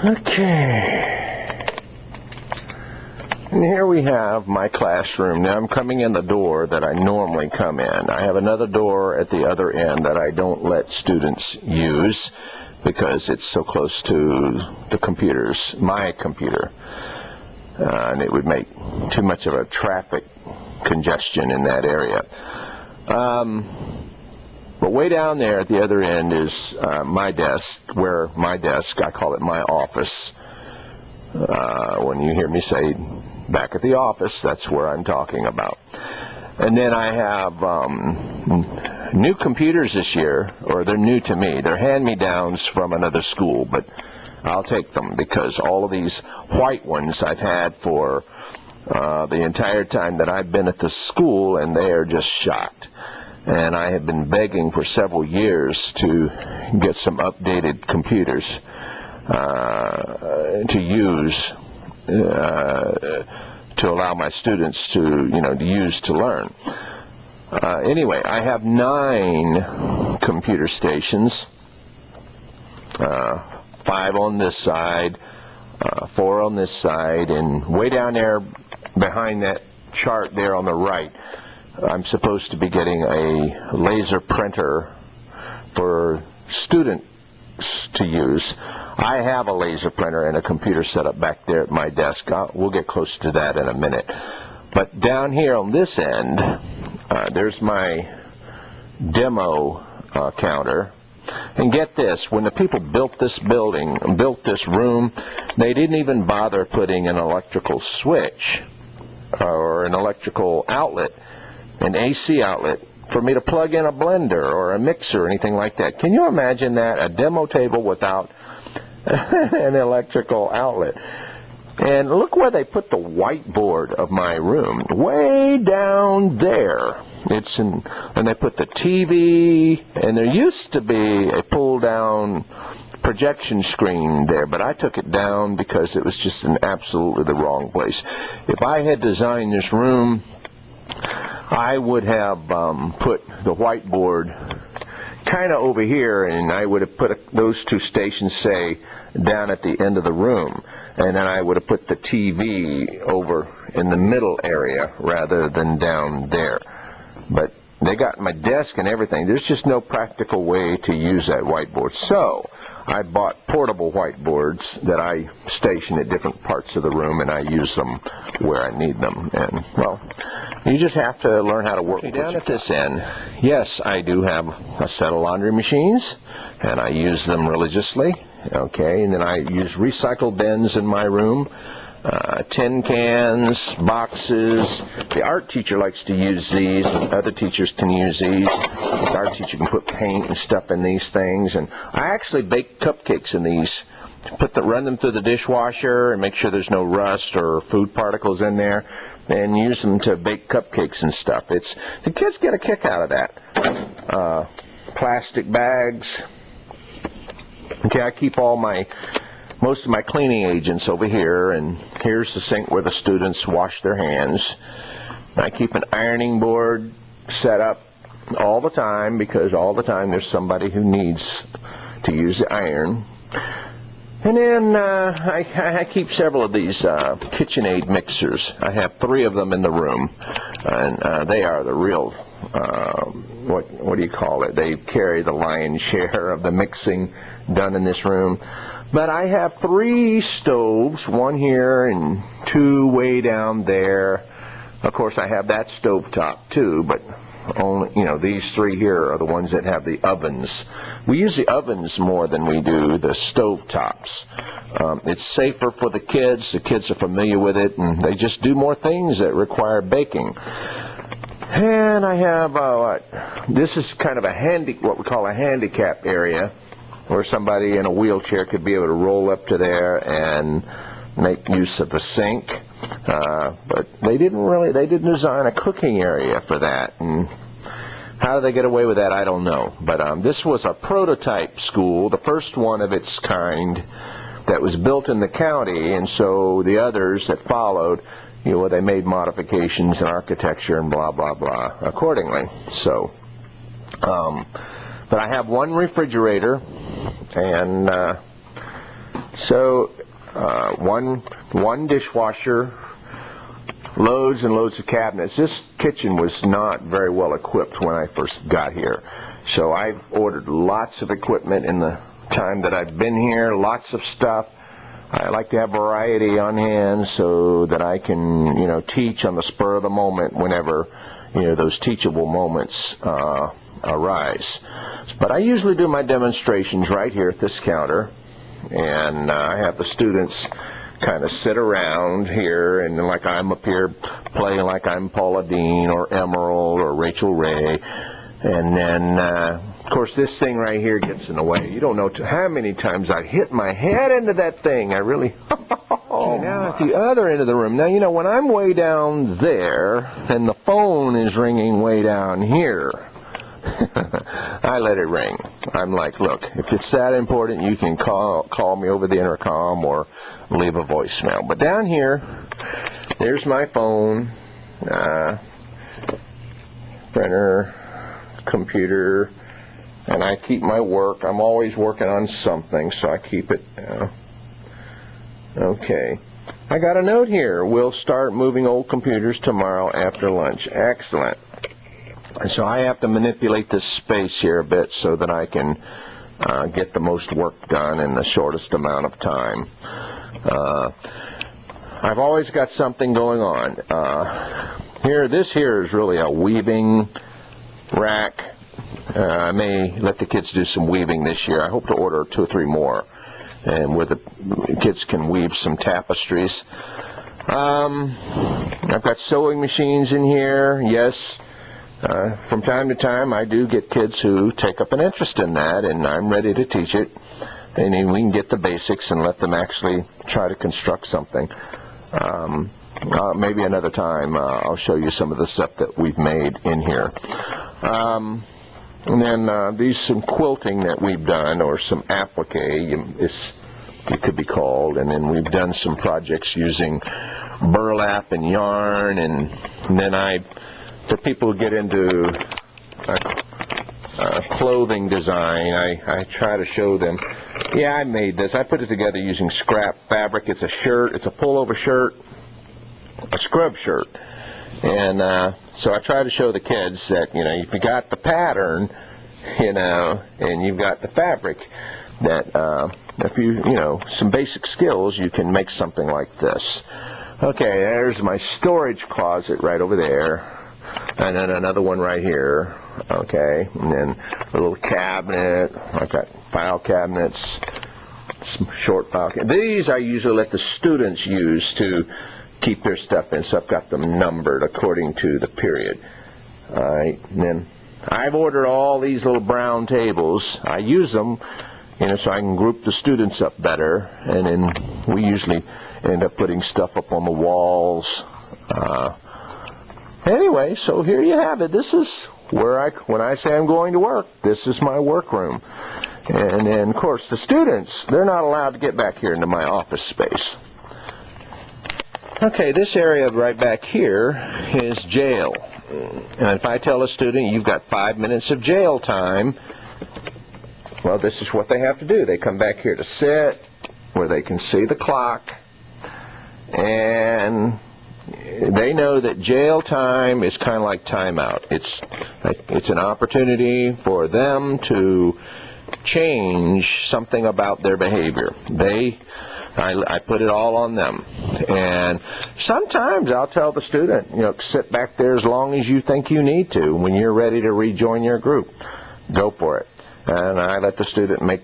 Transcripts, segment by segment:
Okay. And here we have my classroom. Now I'm coming in the door that I normally come in. I have another door at the other end that I don't let students use because it's so close to the computers, my computer. And it would make too much of a traffic congestion in that area. But way down there at the other end is my desk, I call it my office. When you hear me say back at the office, that's where I'm talking about. And then I have new computers this year, or they're new to me. They're hand-me-downs from another school, but I'll take them because all of these white ones I've had for the entire time that I've been at the school, and they are just shot. And I have been begging for several years to get some updated computers to use to allow my students to use to learn. Anyway, I have 9 computer stations, 5 on this side, 4 on this side, and way down there behind that chart there on the right, I'm supposed to be getting a laser printer for students to use. I have a laser printer and a computer set up back there at my desk. We'll get close to that in a minute. But down here on this end, there's my demo counter. And get this, when the people built this building, built this room, they didn't even bother putting an electrical switch or an electrical outlet, an AC outlet, for me to plug in a blender or a mixer or anything like that. Can you imagine that? A demo table without an electrical outlet. And look where they put the whiteboard of my room. Way down there. And they put the TV, and there used to be a pull-down projection screen there, but I took it down because it was just in absolutely the wrong place. If I had designed this room, I would have put the whiteboard kind of over here, and I would have put those 2 stations, say, down at the end of the room, and then I would have put the TV over in the middle area rather than down there. But they got my desk and everything. There's just no practical way to use that whiteboard. So I bought portable whiteboards that I station at different parts of the room, and I use them where I need them. And, well, you just have to learn how to work. Down at this end, yes, I do have a set of laundry machines, and I use them religiously. Okay, and then I use recycle bins in my room. Tin cans, boxes. The art teacher likes to use these, and other teachers can use these. The art teacher can put paint and stuff in these things, and I actually bake cupcakes in these. Run them through the dishwasher and make sure there's no rust or food particles in there, and use them to bake cupcakes and stuff. The kids get a kick out of that. Plastic bags. Okay, I keep most of my cleaning agents over here, and here's the sink where the students wash their hands. I keep an ironing board set up all the time because all the time there's somebody who needs to use the iron. And then I keep several of these KitchenAid mixers. I have 3 of them in the room, and they are the real, what do you call it? They carry the lion's share of the mixing done in this room. But I have 3 stoves, 1 here and 2 way down there. Of course, I have that stovetop too, but only, these 3 here are the ones that have the ovens. We use the ovens more than we do the stovetops. It's safer for the kids. The kids are familiar with it, and they just do more things that require baking. And I have this is kind of what we call a handicap area, where somebody in a wheelchair could be able to roll up to there and make use of a sink. But they didn't design a cooking area for that. And how did they get away with that? I don't know. But this was a prototype school, the first one of its kind that was built in the county, and so the others that followed, they made modifications in architecture and blah, blah, blah accordingly. So, but I have 1 refrigerator, and So one dishwasher, loads and loads of cabinets. This kitchen was not very well equipped when I first got here. So I've ordered lots of equipment in the time that I've been here, lots of stuff. I like to have variety on hand so that I can, teach on the spur of the moment whenever, those teachable moments arise. But I usually do my demonstrations right here at this counter, and I have the students kind of sit around here, and like I'm up here playing like I'm Paula Deen or Emerald or Rachel Ray, and then of course this thing right here gets in the way. You don't know how many times I hit my head into that thing. I really now at the other end of the room, now when I'm way down there and the phone is ringing way down here, I let it ring. I'm like, look, if it's that important, you can call me over the intercom or leave a voicemail. But down here, there's my phone, printer, computer, and I keep my work. I'm always working on something, so I keep it. Okay. I got a note here. We'll start moving old computers tomorrow after lunch. Excellent. And so I have to manipulate this space here a bit so that I can get the most work done in the shortest amount of time. I've always got something going on. This here is really a weaving rack. I may let the kids do some weaving this year. I hope to order 2 or 3 more, and where the kids can weave some tapestries. I've got sewing machines in here. Yes. From time to time, I do get kids who take up an interest in that, and I'm ready to teach it. And then we can get the basics and let them actually try to construct something. Maybe another time I'll show you some of the stuff that we've made in here. And then these some quilting that we've done, or some applique, it could be called. And then we've done some projects using burlap and yarn, and then for people who get into clothing design, I try to show them, yeah, I made this. I put it together using scrap fabric. It's a shirt. It's a pullover shirt, a scrub shirt. And so I try to show the kids that, if you got the pattern, and you've got the fabric, that if you, some basic skills, you can make something like this. Okay, there's my storage closet right over there. And then another one right here, okay, and then a little cabinet. I've got file cabinets, some short file cabinets. These I usually let the students use to keep their stuff in, so I've got them numbered according to the period. All right, and then I've ordered all these little brown tables. I use them, so I can group the students up better, and then we usually end up putting stuff up on the walls. Anyway, so here you have it. This is where when I say I'm going to work, this is my workroom. And then, of course, the students, they're not allowed to get back here into my office space. Okay, this area right back here is jail. And if I tell a student, you've got 5 minutes of jail time, well, this is what they have to do. They come back here to sit, where they can see the clock, and they know that jail time is kind of like timeout. It's an opportunity for them to change something about their behavior. I put it all on them. And sometimes I'll tell the student, sit back there as long as you think you need to. When you're ready to rejoin your group, go for it. And I let the student make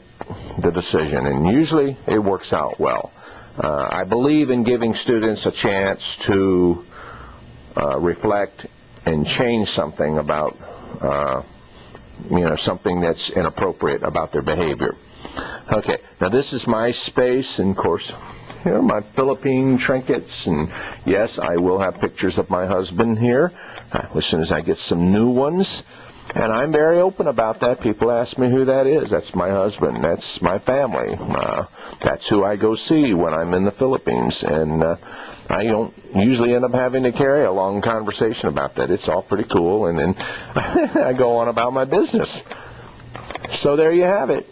the decision. And usually it works out well. I believe in giving students a chance to reflect and change something about, something that's inappropriate about their behavior. Okay, now this is my space, and of course, my Philippine trinkets, and yes, I will have pictures of my husband here as soon as I get some new ones. And I'm very open about that. People ask me who that is. That's my husband. That's my family. That's who I go see when I'm in the Philippines. And I don't usually end up having to carry a long conversation about that. It's all pretty cool. And then I go on about my business. So there you have it.